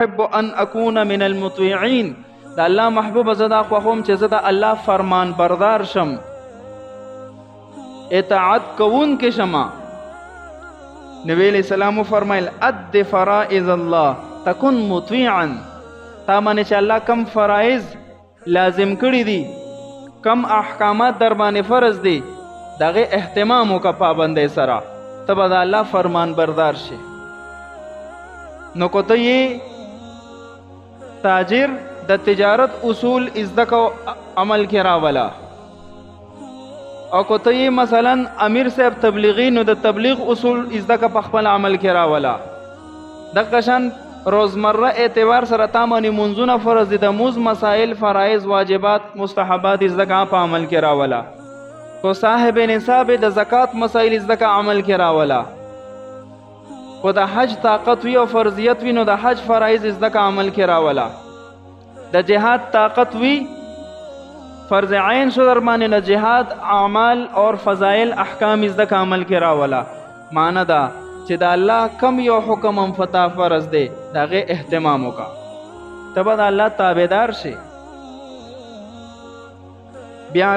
احب ان اكون من المطيعين. دا الله محبوب زدا خوخم چې زدا الله فرمان بردار شم، اطاعت کوون کې شما. نبی علیہ السلام فرمایل اد فرائض الله تكن مطیعا. تا باندې چې الله کم فرائض لازم کړی دي، کم احکامات در باندې فرض دي، دغه اهتمام وکړه پابندۍ سره، ته به د الله فرمان بردار شي. نو کو ته یې تاجر د تجارت اصول ازده کو عمل کې راولا، او کو ته یې مثلا امیر صاحب تبلیغی نو د تبلیغ اصول ازده کا په خپل عمل کې راولا. دغه شان روزمره اعتبار سره تا باندې منځونه فرض دي، د موز مسائل فرایض واجبات مستحبات ازده کا په عمل کې راولا. کو صاحب نصاب د زکات مسائل ازده کا عمل کې راولا. کو د حج طاقت وی او فرضیت وی نو د حج فرایض ازده کا عمل کې راولا. د جهاد طاقت وی فرض عین شو در باندې د جهاد اعمال اور فضائل احکام ازده کا عمل کې راولا. معنی دا چې د الله کم یو حکم هم فتا فرض دی دغه اهتمام وکړه، ته به د الله تابعدار شي. بیا